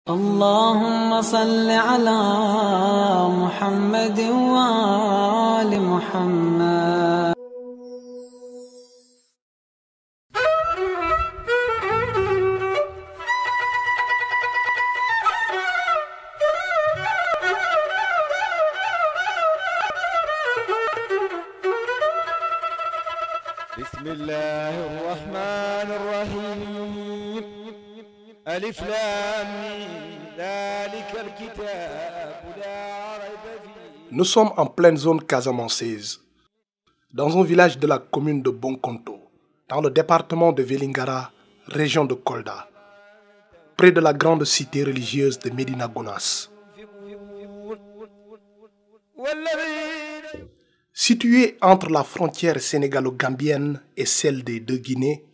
اللهم صل على محمد وآل محمد. بسم الله الرحمن الرحيم. ألف لام ميم ذلك الكتاب لا ريب فيه. Nous sommes en pleine zone casamançaise, dans un village de la commune de Bonkonto, dans le département de Vélingara, région de Kolda, près de la grande cité religieuse de Médina Gounass. Situé entre la frontière sénégalo-gambienne et celle des deux Guinées,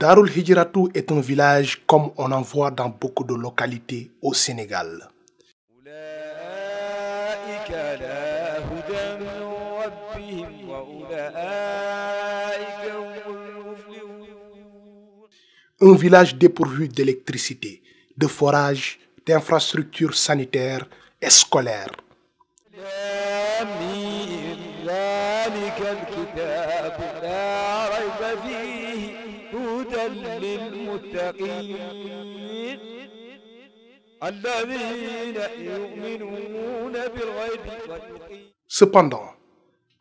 Darul Hijratou est un village comme on en voit dans beaucoup de localités au Sénégal. Un village dépourvu d'électricité, de forage, d'infrastructures sanitaires et scolaires. Cependant,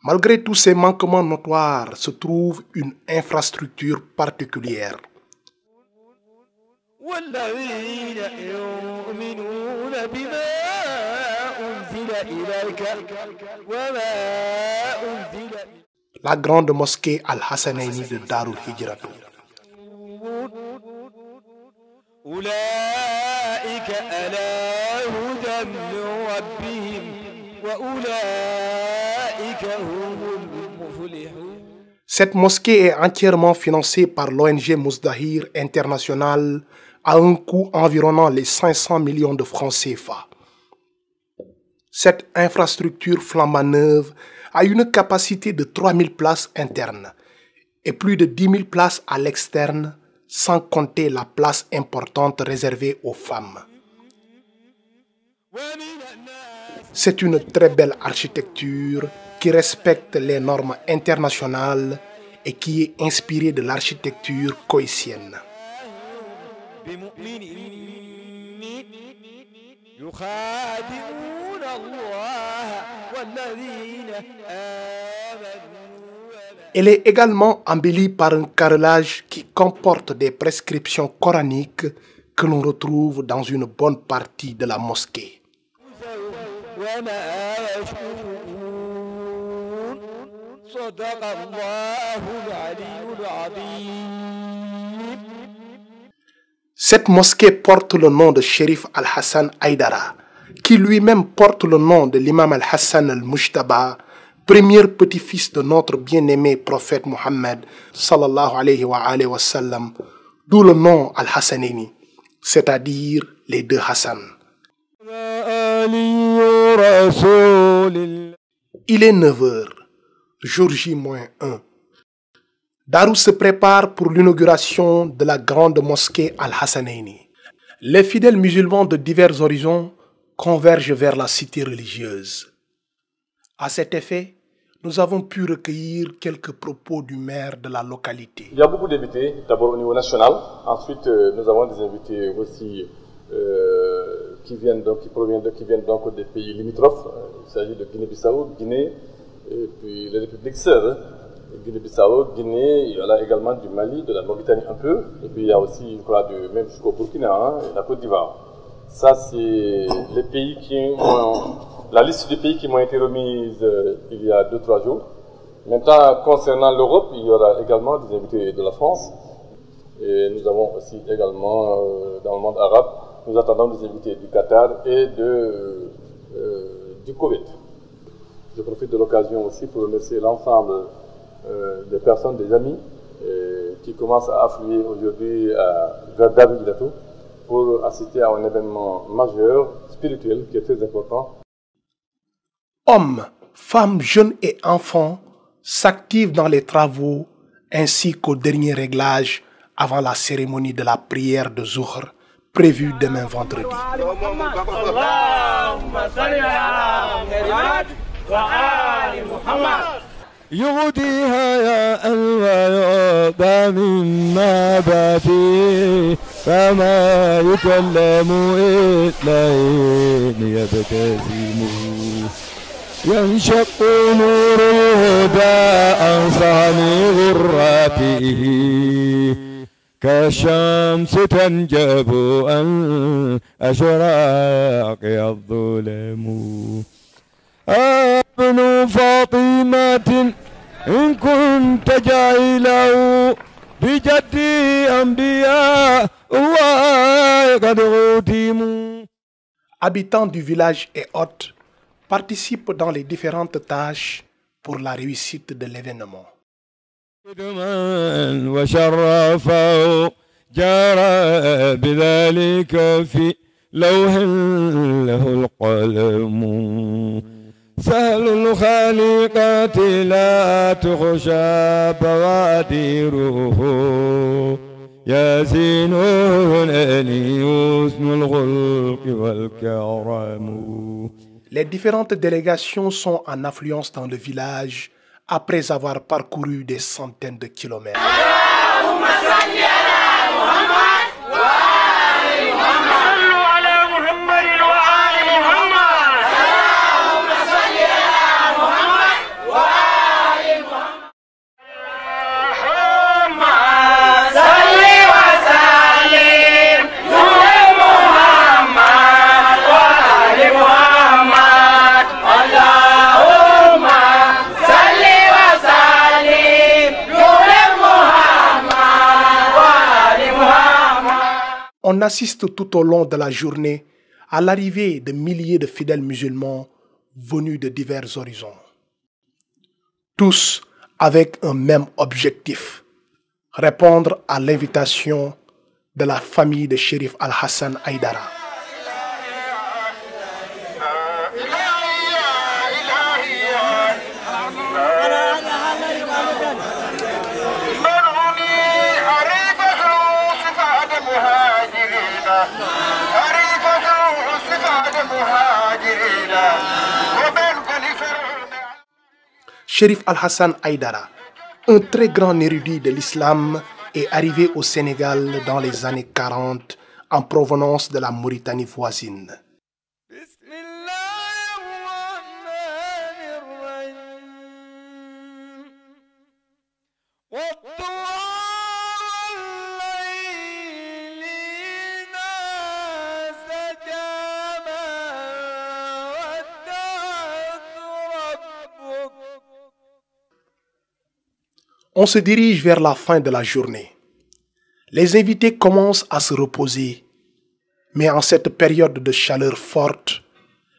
malgré tous ces manquements notoires, se trouve une infrastructure particulière. La grande mosquée Al-Hassaneini de Darul Hijratou. Cette mosquée est entièrement financée par l'ONG Mousdahir International à un coût environnant les 500 millions de francs CFA. Cette infrastructure flambant neuve a une capacité de 3000 places internes et plus de 10 000 places à l'externe, sans compter la place importante réservée aux femmes. C'est une très belle architecture qui respecte les normes internationales et qui est inspirée de l'architecture koïtienne. Elle est également embellie par un carrelage qui comporte des prescriptions coraniques que l'on retrouve dans une bonne partie de la mosquée. Cette mosquée porte le nom de Chérif Al-Hassan Haïdara, qui lui-même porte le nom de l'imam Al-Hassan Al-Mujtaba, premier petit-fils de notre bien-aimé prophète Mohammed, sallallahu alayhi wa sallam, d'où le nom Al-Hassaneini, c'est-à-dire les deux Hassan. Il est 9h, jour J-1. Darou se prépare pour l'inauguration de la grande mosquée Al-Hassaneini. Les fidèles musulmans de divers horizons convergent vers la cité religieuse. À cet effet, nous avons pu recueillir quelques propos du maire de la localité. Il y a beaucoup d'invités, d'abord au niveau national. Ensuite, nous avons des invités aussi qui viennent donc des pays limitrophes. Il s'agit de Guinée-Bissau, Guinée, et puis les républiques sœurs. Guinée-Bissau, Guinée, il y en a également du Mali, de la Mauritanie un peu, et puis il y a aussi, je crois, même jusqu'au Burkina et la Côte d'Ivoire. Ça, c'est les pays la liste des pays qui m'ont été remises il y a 2-3 jours. Maintenant, concernant l'Europe, il y aura également des invités de la France, et nous avons aussi également, dans le monde arabe, nous attendons des invités du Qatar et du Koweït. Je profite de l'occasion aussi pour remercier l'ensemble des personnes, des amis qui commencent à affluer aujourd'hui vers Darul Hijratou pour assister à un événement majeur, spirituel, qui est très important. Hommes, femmes, jeunes et enfants s'activent dans les travaux ainsi qu'au dernier réglage avant la cérémonie de la prière de Zuhr prévu demain vendredi. يغديها يا الوياض من نباتي فما يكلم إثنين يبتسم ينشق نور الهدى عن صهن غراته كالشمس تنجب عن أشراق الظلم ابن فاطمة إن كنت جاهله بجدي أنبياء الله قد غتموا. Habitants du village et hôtes participent dans les différentes tâches pour la réussite de l'événement. وشرفه جرى بذلك في لوح له القلم سهل الخالقات لا تخشى بوادره ياسين حسن الخلق والكرم. Les différentes délégations sont en affluence dans le village après avoir parcouru des centaines de kilomètres. On assiste tout au long de la journée à l'arrivée de milliers de fidèles musulmans venus de divers horizons. Tous avec un même objectif, répondre à l'invitation de la famille de Chérif Al-Hassan Aïdara. Chérif Al-Hassan Aïdara, un très grand érudit de l'islam, est arrivé au Sénégal dans les années 40 en provenance de la Mauritanie voisine. On se dirige vers la fin de la journée. Les invités commencent à se reposer, mais en cette période de chaleur forte,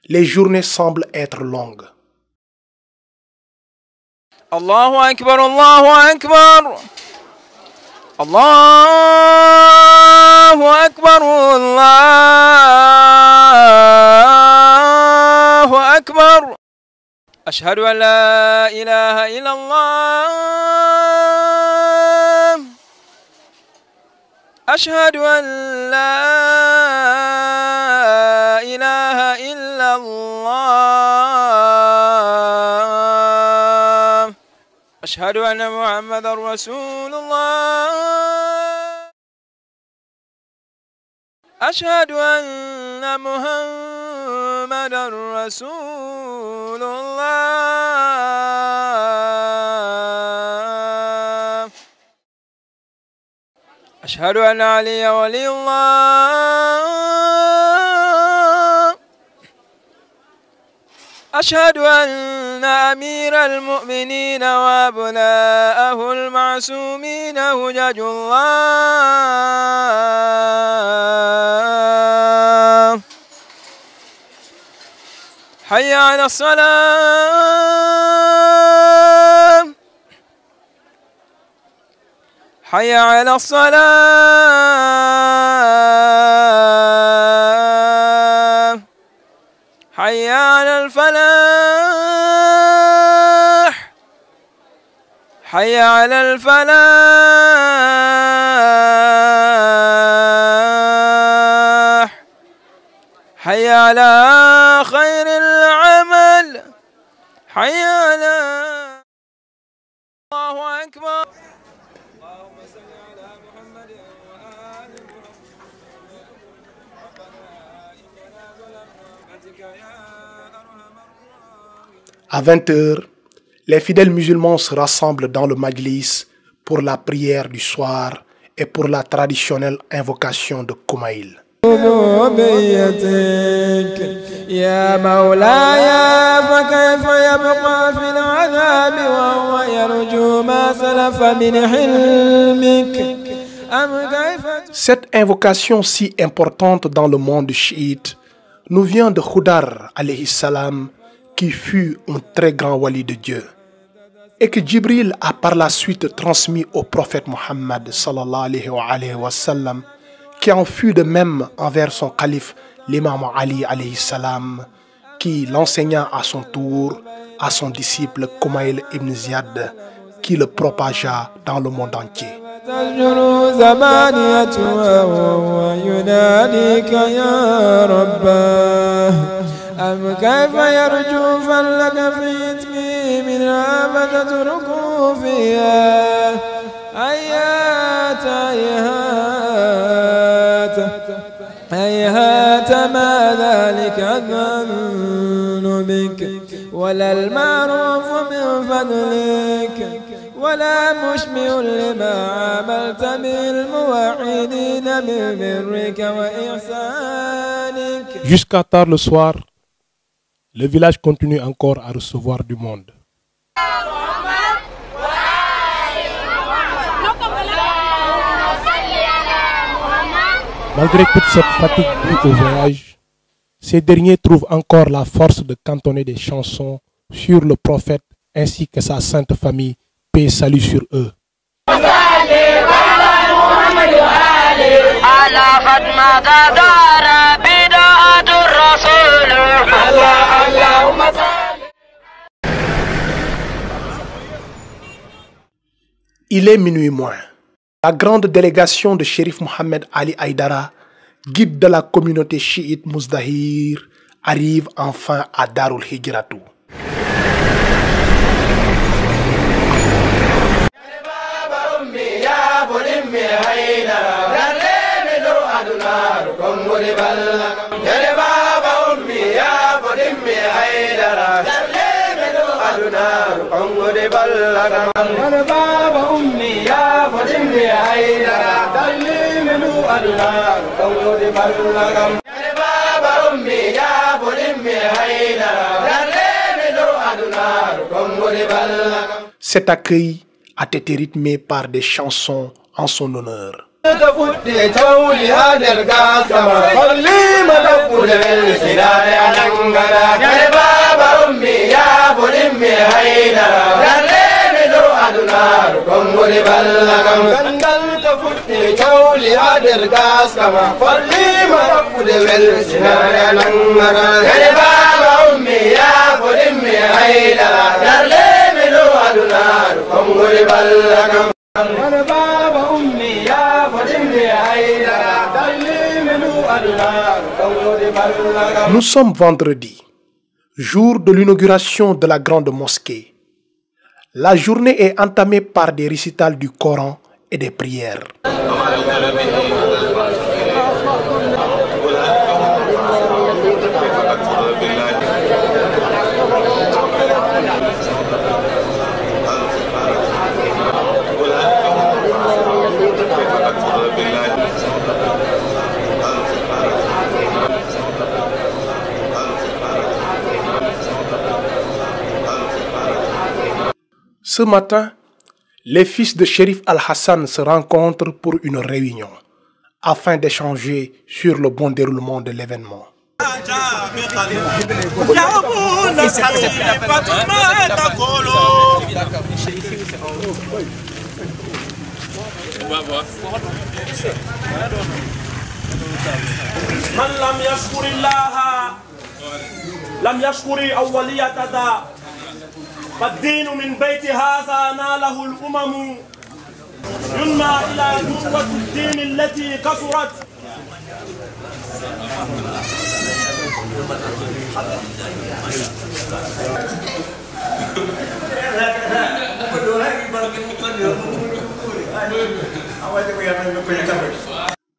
les journées semblent être longues. Allahu Akbar, Allahu Akbar. Allahu Akbar, Allahu Akbar. Ashhadu an la ilaha illallah. أشهد أن لا إله إلا الله أشهد أن محمدا رسول الله أشهد أن محمدا رسول الله أشهد أن علي ولي الله أشهد أن أمير المؤمنين وأبناءه المعصومين هجج الله حي على الصلاة حي على الصلاة حي على الفلاح حي على الفلاح حي على خير العمل حي على الله أكبر اللهم صل على محمد وآل محمد ربنا إننا ظلمنا يا أرحم الراحمين. À 20h, les fidèles musulmans se rassemblent dans le majlis pour la prière du soir et pour la traditionnelle invocation de Koumaïl. يا مولاي فكيف يبقى في العذاب وهو يرجو ما سلف من حلمك أم كيف. Cette invocation si importante dans le monde chiite nous vient de Khudar alayhi salam, qui fut un très grand wali de Dieu et que Jibril a par la suite transmis au prophète Mohammed sallallahu alayhi wa sallam, qui en fut de même envers son calife l'imam Ali alayhi salam, qui l'enseigna à son tour à son disciple Koumaïl ibn Ziyad, qui le propagea dans le monde entier. أم كيف يرجو فلك في تميم العبد تتركه فيها هيهات هيهات هيهات ما ذلك الظن بك ولا المعروف من فضلك ولا مشمع لما عملت بالموحدين من برك وإحسانك. Jusqu'à tard le soir, le village continue encore à recevoir du monde. Malgré toute cette fatigue due au voyage, ces derniers trouvent encore la force de cantonner des chansons sur le prophète ainsi que sa sainte famille, paix et salut sur eux. Il est minuit moins. La grande délégation de Chérif Mohamed Ali Haïdara, guide de la communauté chiite Muzdahir, arrive enfin à Darul Hijratou. Cet accueil a été rythmé par des chansons en son honneur. Nous sommes vendredi, jour de l'inauguration de la grande mosquée. La journée est entamée par des récitals du Coran et des prières. Ce matin, les fils de Chérif Al-Hassan se rencontrent pour une réunion afin d'échanger sur le bon déroulement de l'événement. فالدين من بيت هذا ناله الأمم ينمى إلى نوة الدين التي كثرت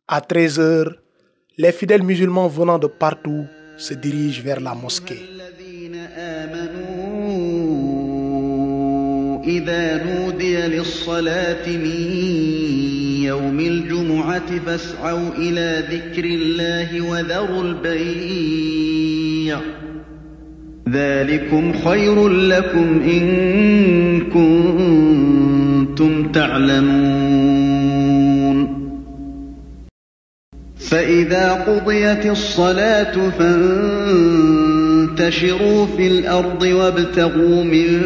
À 13 h, les fidèles musulmans venant de partout se dirigent vers la mosquée. إذا نودي للصلاة من يوم الجمعة فاسعوا إلى ذكر الله وذروا البيع ذلكم خير لكم إن كنتم تعلمون فإذا قضيت الصلاة فانتشروا في الأرض وابتغوا من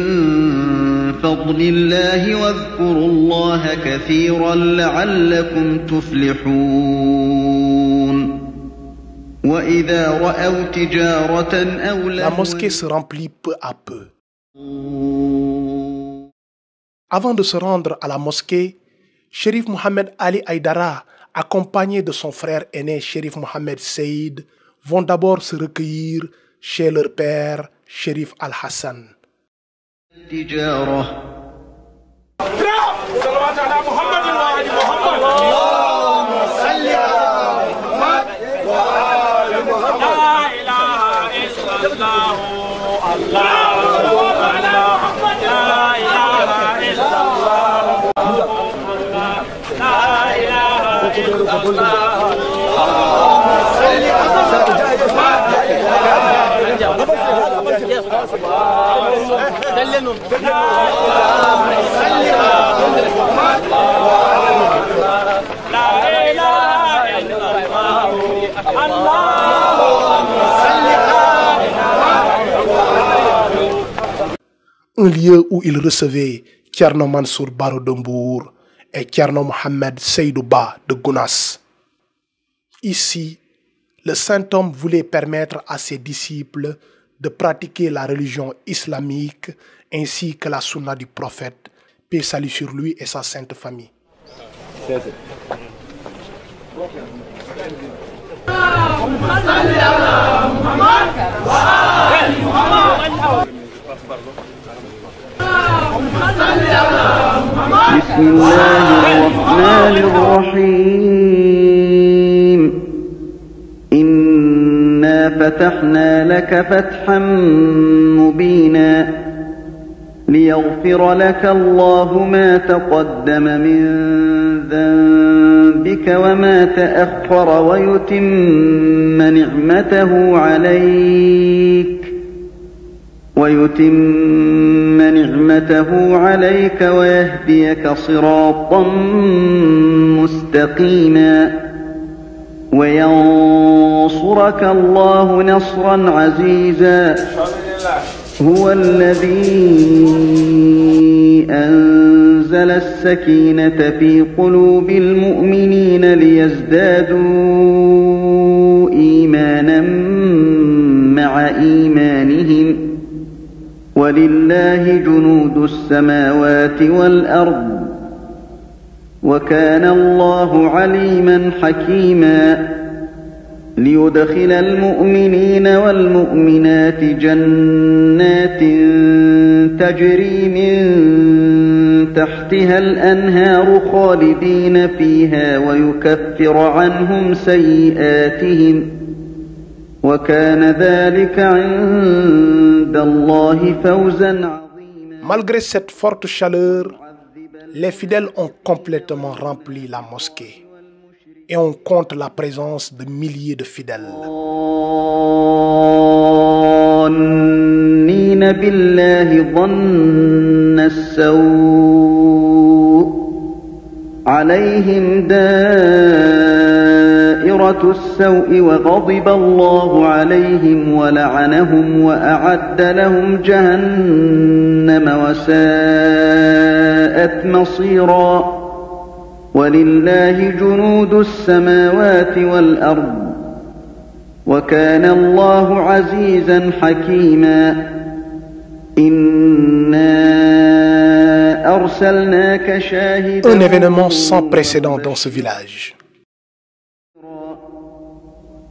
فضل الله واذكروا الله كثيرا لعلكم تفلحون وإذا رأوا تجارة أو La mosquée se remplit peu à peu. Avant de se rendre à la mosquée, Chérif Mohamed Ali Haïdara, accompagné de son frère aîné Chérif Mohamed Seyid, vont d'abord se recueillir chez leur père Chérif Al-Hassan. تجارة صلوات على محمد وآل محمد اللهم صل على محمد وآل محمد لا إله إلا الله الله على محمد لا إله إلا الله لا إله إلا الله اللهم صل على Un lieu où il recevait Thierno Mansour Baro de Mbour et Thierno Mohamed Seydou Ba de Gounass. Ici, le saint homme voulait permettre à ses disciples de pratiquer la religion islamique ainsi que la sunna du prophète, paix salut sur lui et sa sainte famille. بسم الله الرحمن الرحيم إنا فتحنا لك فتحا مبينا ليغفر لك الله ما تقدم من ذنبك وما تأخر ويتم نعمته عليك ويهديك صراطا مستقيما وينصرك الله نصرا عزيزا هو الذي أنزل السكينة في قلوب المؤمنين ليزدادوا إيمانا مع إيمانهم ولله جنود السماوات والأرض وكان الله عليما حكيما ليدخل المؤمنين والمؤمنات جنات تجري من تحتها الأنهار خالدين فيها ويكفر عنهم سيئاتهم وكان ذلك عند الله فوزا عظيما. Malgré cette forte chaleur, les fidèles ont complètement rempli la mosquée et on compte la présence de milliers de fidèles. ظانين بالله ظن السوء عليهم دائرة السوء وغضب الله عليهم ولعنهم وأعد لهم جهنم وساءت مصيرا ولله جنود السماوات والأرض وكان الله عزيزا حكيما إنا أرسلناك شاهدا Un événement sans précédent dans ce village.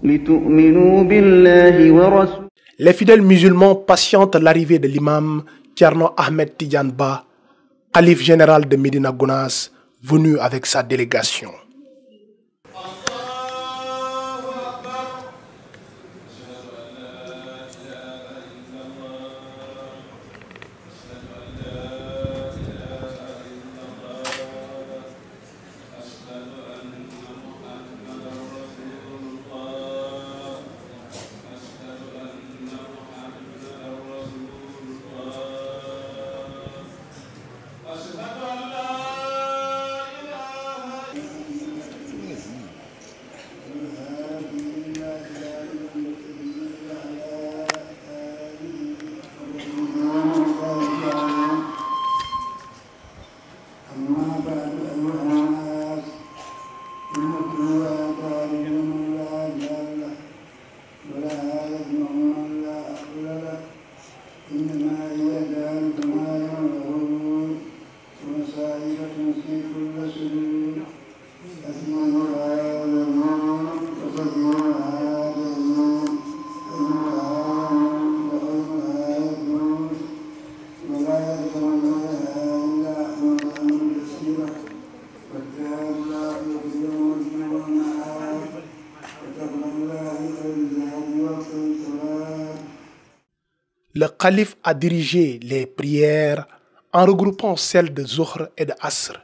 لتؤمنوا بالله ورسوله. Les fidèles musulmans patientent l'arrivée de l'imam Thierno Ahmed Tidiane Ba, calife général de Médina Gounass, venu avec sa délégation. Le calife a dirigé les prières en regroupant celles de Zuhr et de Asr.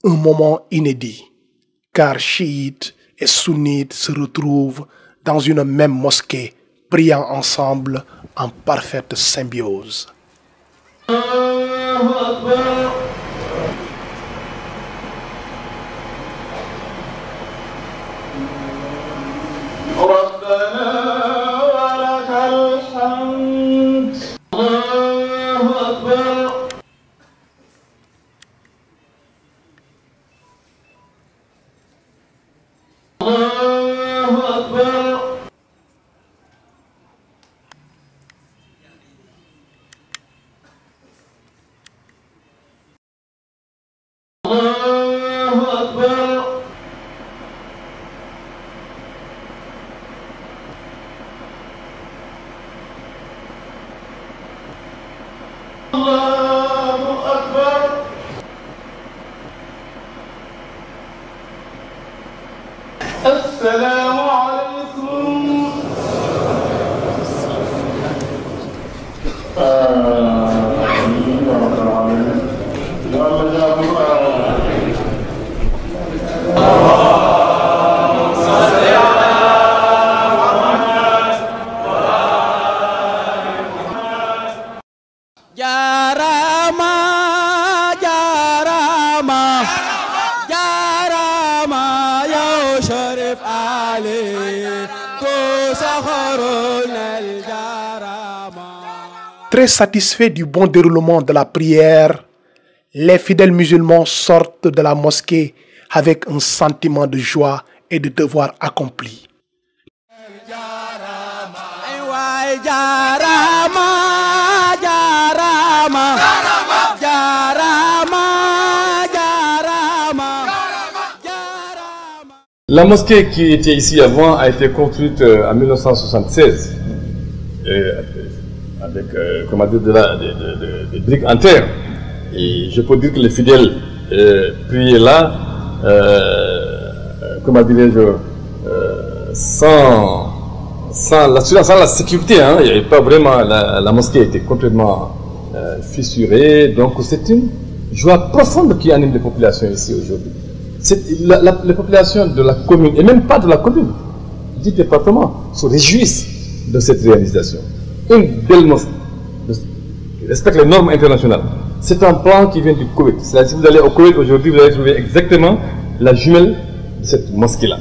Un moment inédit, car chiites et sunnites se retrouvent dans une même mosquée, priant ensemble en parfaite symbiose. السلام عليكم. Très satisfaits du bon déroulement de la prière, les fidèles musulmans sortent de la mosquée avec un sentiment de joie et de devoir accompli. La mosquée qui était ici avant a été construite en 1976 avec comment dire, des briques en terre. Et je peux dire que les fidèles priaient là, comment dirais-je, sans la sécurité. Hein. Il n'y avait pas vraiment, la mosquée était complètement fissurée. Donc c'est une joie profonde qui anime les populations ici aujourd'hui. Les populations de la commune, et même pas de la commune, du département, se réjouissent de cette réalisation. Une belle mosquée qui respecte les normes internationales. C'est un plan qui vient du Koweït. Si vous allez au Koweït aujourd'hui, vous allez trouver exactement la jumelle de cette mosquée-là.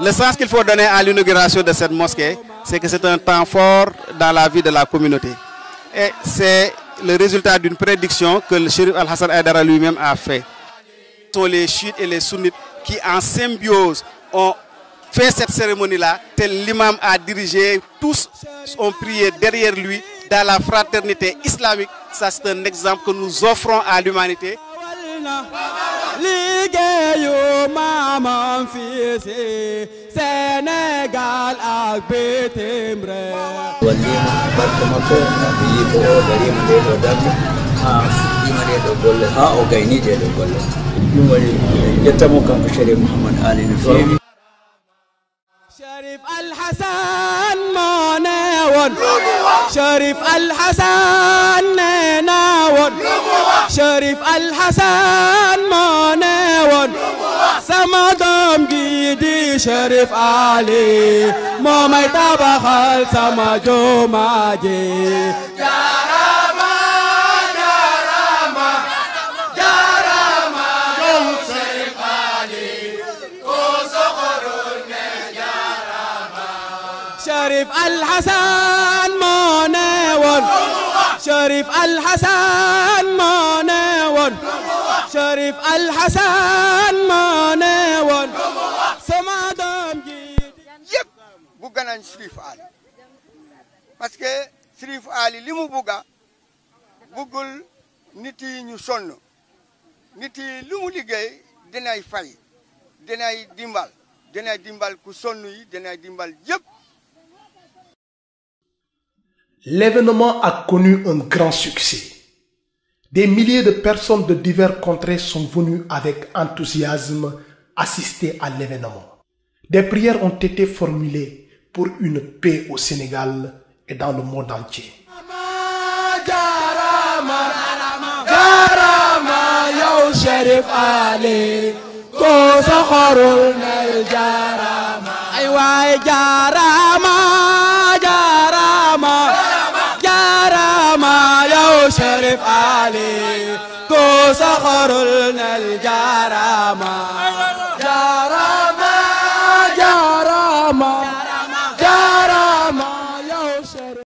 Le sens qu'il faut donner à l'inauguration de cette mosquée, c'est que c'est un temps fort dans la vie de la communauté. Et c'est le résultat d'une prédiction que le Chérif Al-Hassan Aïdara lui-même a fait. Ce sont les chiites et les sunnites qui, en symbiose, ont fait cette cérémonie-là, tel l'imam a dirigé, tous ont prié derrière lui dans la fraternité islamique. Ça, c'est un exemple que nous offrons à l'humanité. Sénégal ak bitim réew wallima barka makko nabi ko darima de do darmi ha ima de do golle ha o gayni de do golle dum wali jettamo kanko Cherif Mouhamad Ali no feewi Cherif Al Hassan mo newon Cherif Al Hassan nenawon Cherif Al Hassan mo newon sama doom gi di Cherif Ali moo may tabaxal sama jumaa ji jaarama jaarama jaarama yow Cherif Ali ko soxorul ne jaarama Cherif Al Hassan moo newoon Cherif Al Hassan moo newoon Cherif Al Hassan moo newoon sama doom ji yëpp bugg nañ Cherif Ali parce que Cherif Ali li mu bugga buggul nit yi ñu sonn nit yi lu mu liggéey dinay fay dinay dimbal ku sonn yi dinay dimbal yëpp. L'événement a connu un grand succès. Des milliers de personnes de diverses contrées sont venues avec enthousiasme assister à l'événement. Des prières ont été formulées pour une paix au Sénégal et dans le monde entier. Cherif Ali ko soxorul nel jaarama ay waay jaarama jaarama jaarama yow Cherif Ali ko soxorul nel jaarama